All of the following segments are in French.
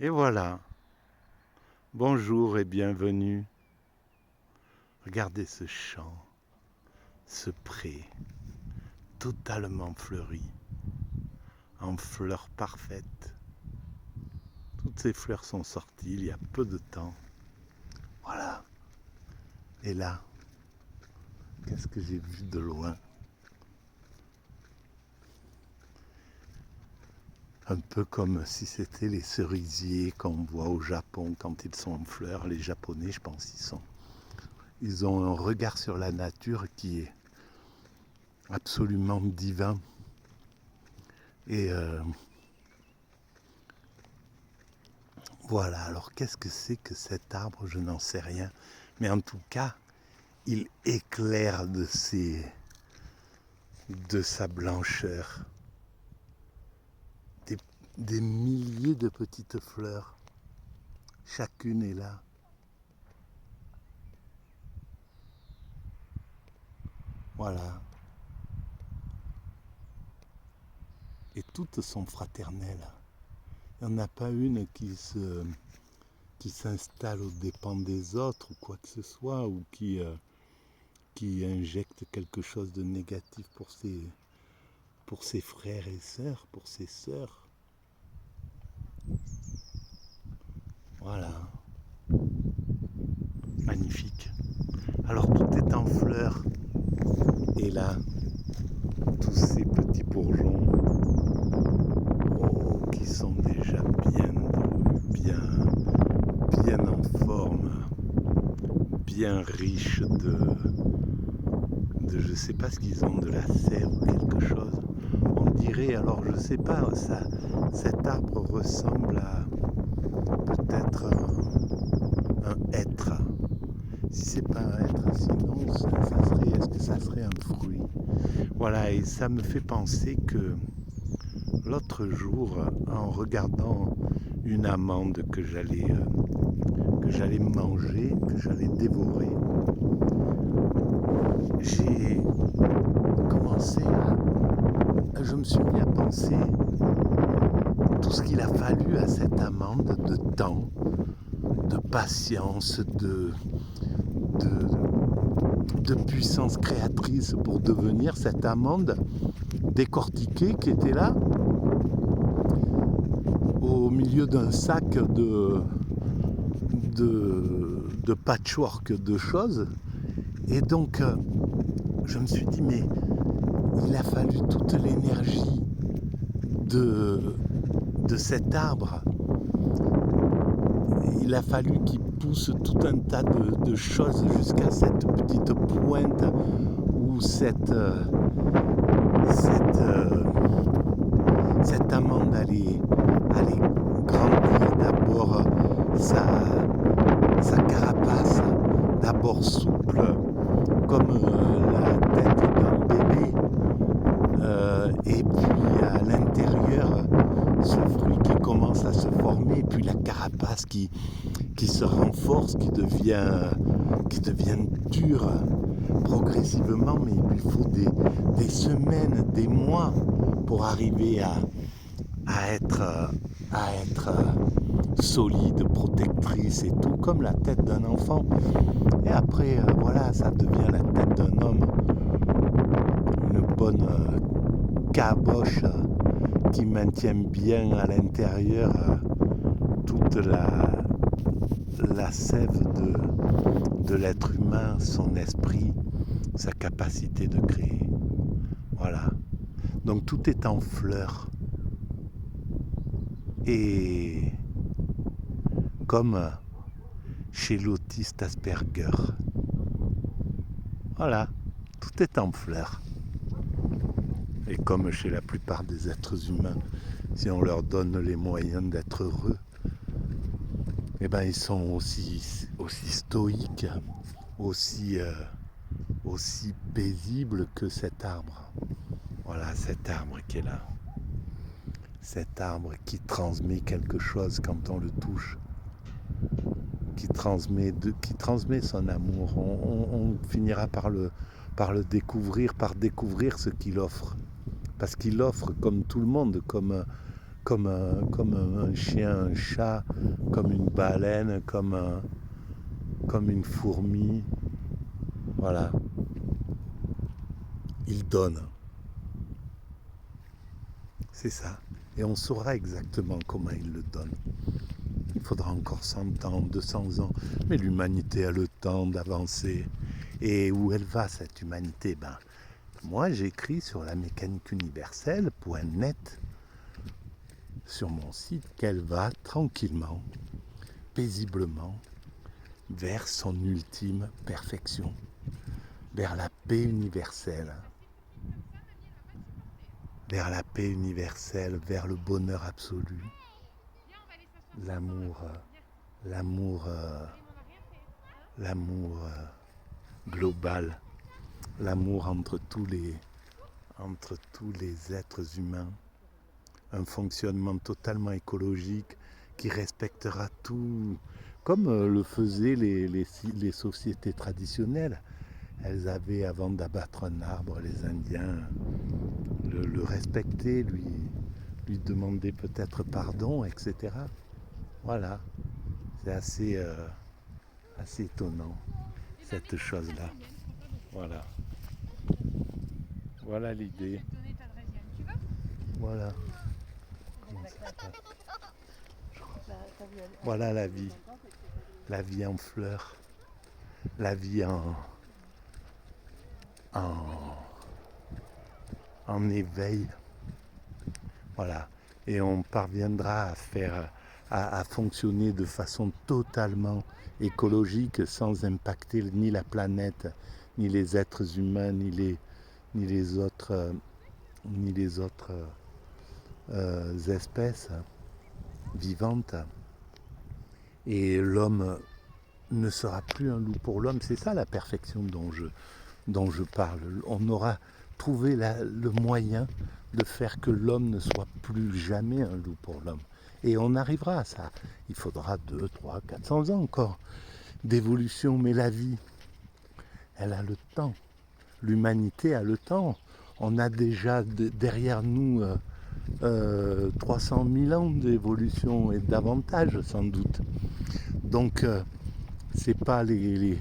Et voilà, bonjour et bienvenue. Regardez ce champ, ce pré, totalement fleuri, en fleurs parfaites. Toutes ces fleurs sont sorties il y a peu de temps. Voilà. Et là, qu'est-ce que j'ai vu de loin? Un peu comme si c'était les cerisiers qu'on voit au Japon quand ils sont en fleurs. Les Japonais, je pense, ils ont un regard sur la nature qui est absolument divin. Et voilà, alors qu'est-ce que c'est que cet arbre? Je n'en sais rien. Mais en tout cas, il éclaire de sa blancheur des, des milliers de petites fleurs. Chacune est là. Voilà. Et toutes sont fraternelles. Il n'y en a pas une qui s'installe aux dépens des autres ou quoi que ce soit, ou qui injecte quelque chose de négatif pour ses frères et sœurs, pour ses sœurs. Voilà, magnifique. Alors tout est en fleurs. Et là, tous ces petits bourgeons qui sont déjà bien drus, bien en forme, bien riches de je sais pas ce qu'ils ont, de la sève ou quelque chose. On dirait, alors je sais pas, cet arbre ressemble à peut-être un hêtre. Si c'est pas un être, sinon est-ce que ça serait un fruit? Voilà, et ça me fait penser que l'autre jour, en regardant une amande que j'allais manger, que j'allais dévorer, j'ai commencé je me suis mis à penser tout ce qu'il a fallu à cette amande de temps, de patience, de puissance créatrice pour devenir cette amande décortiquée qui était là au milieu d'un sac de patchwork de choses. Et donc je me suis dit, mais il a fallu toute l'énergie de cet arbre. Il a fallu qu'il pousse tout un tas de choses jusqu'à cette petite pointe où cette amande allait grandir. D'abord sa carapace, d'abord souple comme la tête d'un bébé, et puis à l'intérieur ce fruit qui commence à se former, et puis la carapace qui se renforce, qui devient dure progressivement, mais il lui faut des semaines, des mois pour arriver à être solide, protectrice et tout, comme la tête d'un enfant. Et après, voilà, ça devient la tête d'un homme, une bonne caboche qui maintient bien à l'intérieur toute la sève de l'être humain, son esprit, sa capacité de créer. Voilà. Donc tout est en fleurs. Et comme chez l'autiste Asperger. Voilà, tout est en fleurs. Et comme chez la plupart des êtres humains, si on leur donne les moyens d'être heureux, eh ben ils sont aussi stoïques, aussi paisibles que cet arbre. Voilà, cet arbre qui est là. Cet arbre qui transmet quelque chose quand on le touche, qui transmet son amour. On finira par le découvrir, par découvrir ce qu'il offre. Parce qu'il offre comme tout le monde, comme comme un chien, un chat, comme une baleine, comme une fourmi. Voilà. Il donne. C'est ça. Et on saura exactement comment il le donne. Il faudra encore 100 ans, 200 ans. Mais l'humanité a le temps d'avancer. Et où elle va, cette humanité? Moi, j'écris sur la mécanique universelle.net sur mon site qu'elle va tranquillement, paisiblement, vers son ultime perfection, vers la paix universelle, vers le bonheur absolu, l'amour, l'amour, l'amour global, l'amour entre tous les êtres humains, un fonctionnement totalement écologique qui respectera tout, comme le faisaient les sociétés traditionnelles. Elles avaient, avant d'abattre un arbre, les Indiens le respectaient, lui demandaient peut-être pardon, etc. Voilà, c'est assez étonnant, cette chose-là. Voilà. Voilà l'idée. Voilà. Voilà la vie en fleurs, la vie en éveil. Voilà. Et on parviendra à fonctionner de façon totalement écologique sans impacter ni la planète, ni les êtres humains, ni les autres espèces vivantes. Et l'homme ne sera plus un loup pour l'homme. C'est ça la perfection dont je parle. On aura trouvé le moyen de faire que l'homme ne soit plus jamais un loup pour l'homme. Et on arrivera à ça. Il faudra 2, 3, 400 ans encore d'évolution. Mais la vie, elle a le temps. L'humanité a le temps. On a déjà derrière nous 300 000 ans d'évolution et davantage sans doute. Donc c'est pas les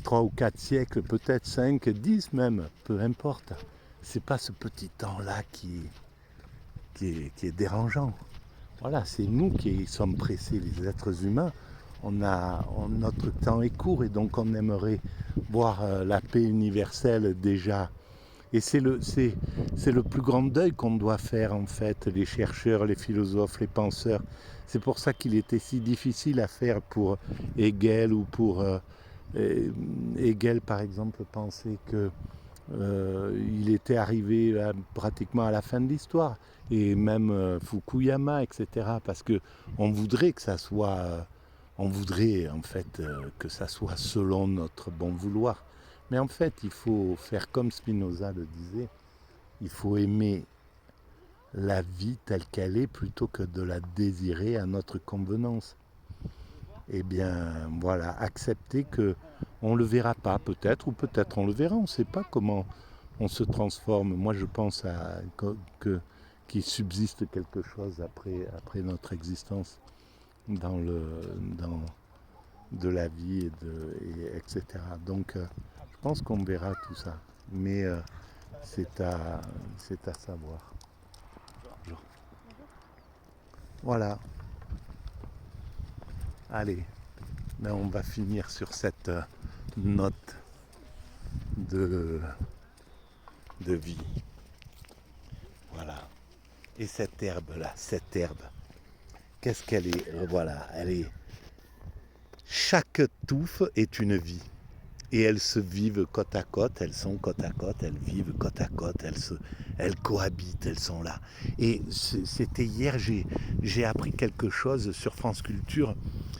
3 ou 4 siècles, peut-être 5, 10 même, peu importe. C'est pas ce petit temps-là qui est dérangeant. Voilà, c'est nous qui sommes pressés, les êtres humains. Notre temps est court et donc on aimerait voir la paix universelle déjà. Et c'est le plus grand deuil qu'on doit faire en fait, les chercheurs, les philosophes, les penseurs. C'est pour ça qu'il était si difficile à faire pour Hegel ou pour Hegel par exemple pensait que il était arrivé pratiquement à la fin de l'histoire, et même Fukuyama, etc. Parce que on voudrait que ça soit, on voudrait en fait que ça soit selon notre bon vouloir. Mais en fait, il faut faire comme Spinoza le disait, il faut aimer la vie telle qu'elle est plutôt que de la désirer à notre convenance. Eh bien, voilà, accepter que on le verra pas, peut-être, ou peut-être on le verra, on ne sait pas comment on se transforme. Moi, je pense qu'il subsiste quelque chose après notre existence dans de la vie, etc. Donc, je pense qu'on verra tout ça, mais c'est à savoir. Voilà. Allez, ben on va finir sur cette note de vie. Voilà. Et cette herbe-là, qu'est-ce qu'elle est? Voilà, elle est... Chaque touffe est une vie. Et elles se vivent côte à côte, elles sont côte à côte, elles vivent côte à côte, elles cohabitent, elles sont là. Et c'était hier, j'ai appris quelque chose sur France Culture.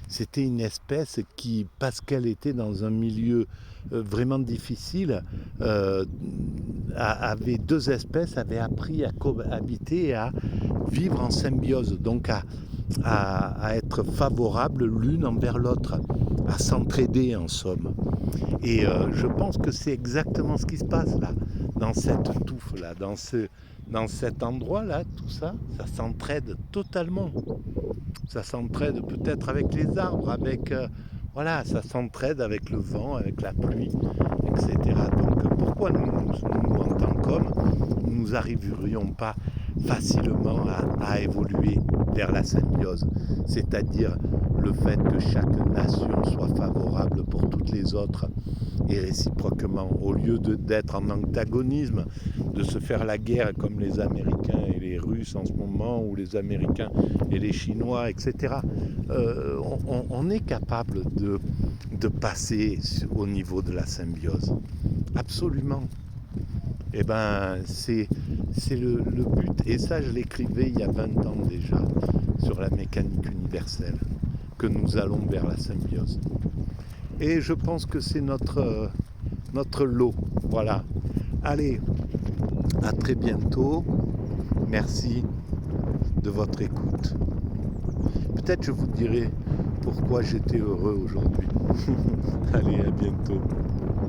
C'était une espèce qui, parce qu'elle était dans un milieu vraiment difficile, avait 2 espèces, avaient appris à cohabiter et à vivre en symbiose, donc à être favorables l'une envers l'autre, à s'entraider en somme. Et je pense que c'est exactement ce qui se passe là, dans cette touffe-là, dans cet endroit-là, tout ça, ça s'entraide totalement. Ça s'entraide peut-être avec les arbres, avec... voilà, ça s'entraide avec le vent, avec la pluie, etc. Donc pourquoi nous en tant qu'hommes, nous n'arriverions pas facilement à évoluer vers la symbiose, c'est-à-dire le fait que chaque nation soit favorable pour toutes les autres et réciproquement, au lieu d'être en antagonisme, de se faire la guerre comme les Américains et les Russes en ce moment, ou les Américains et les Chinois, etc. On est capable de passer au niveau de la symbiose. Absolument. Eh ben, c'est le but. Et ça, je l'écrivais il y a 20 ans déjà, sur la mécanique universelle, que nous allons vers la symbiose. Et je pense que c'est notre lot. Voilà. Allez, à très bientôt. Merci de votre écoute. Peut-être je vous dirai pourquoi j'étais heureux aujourd'hui. Allez, à bientôt.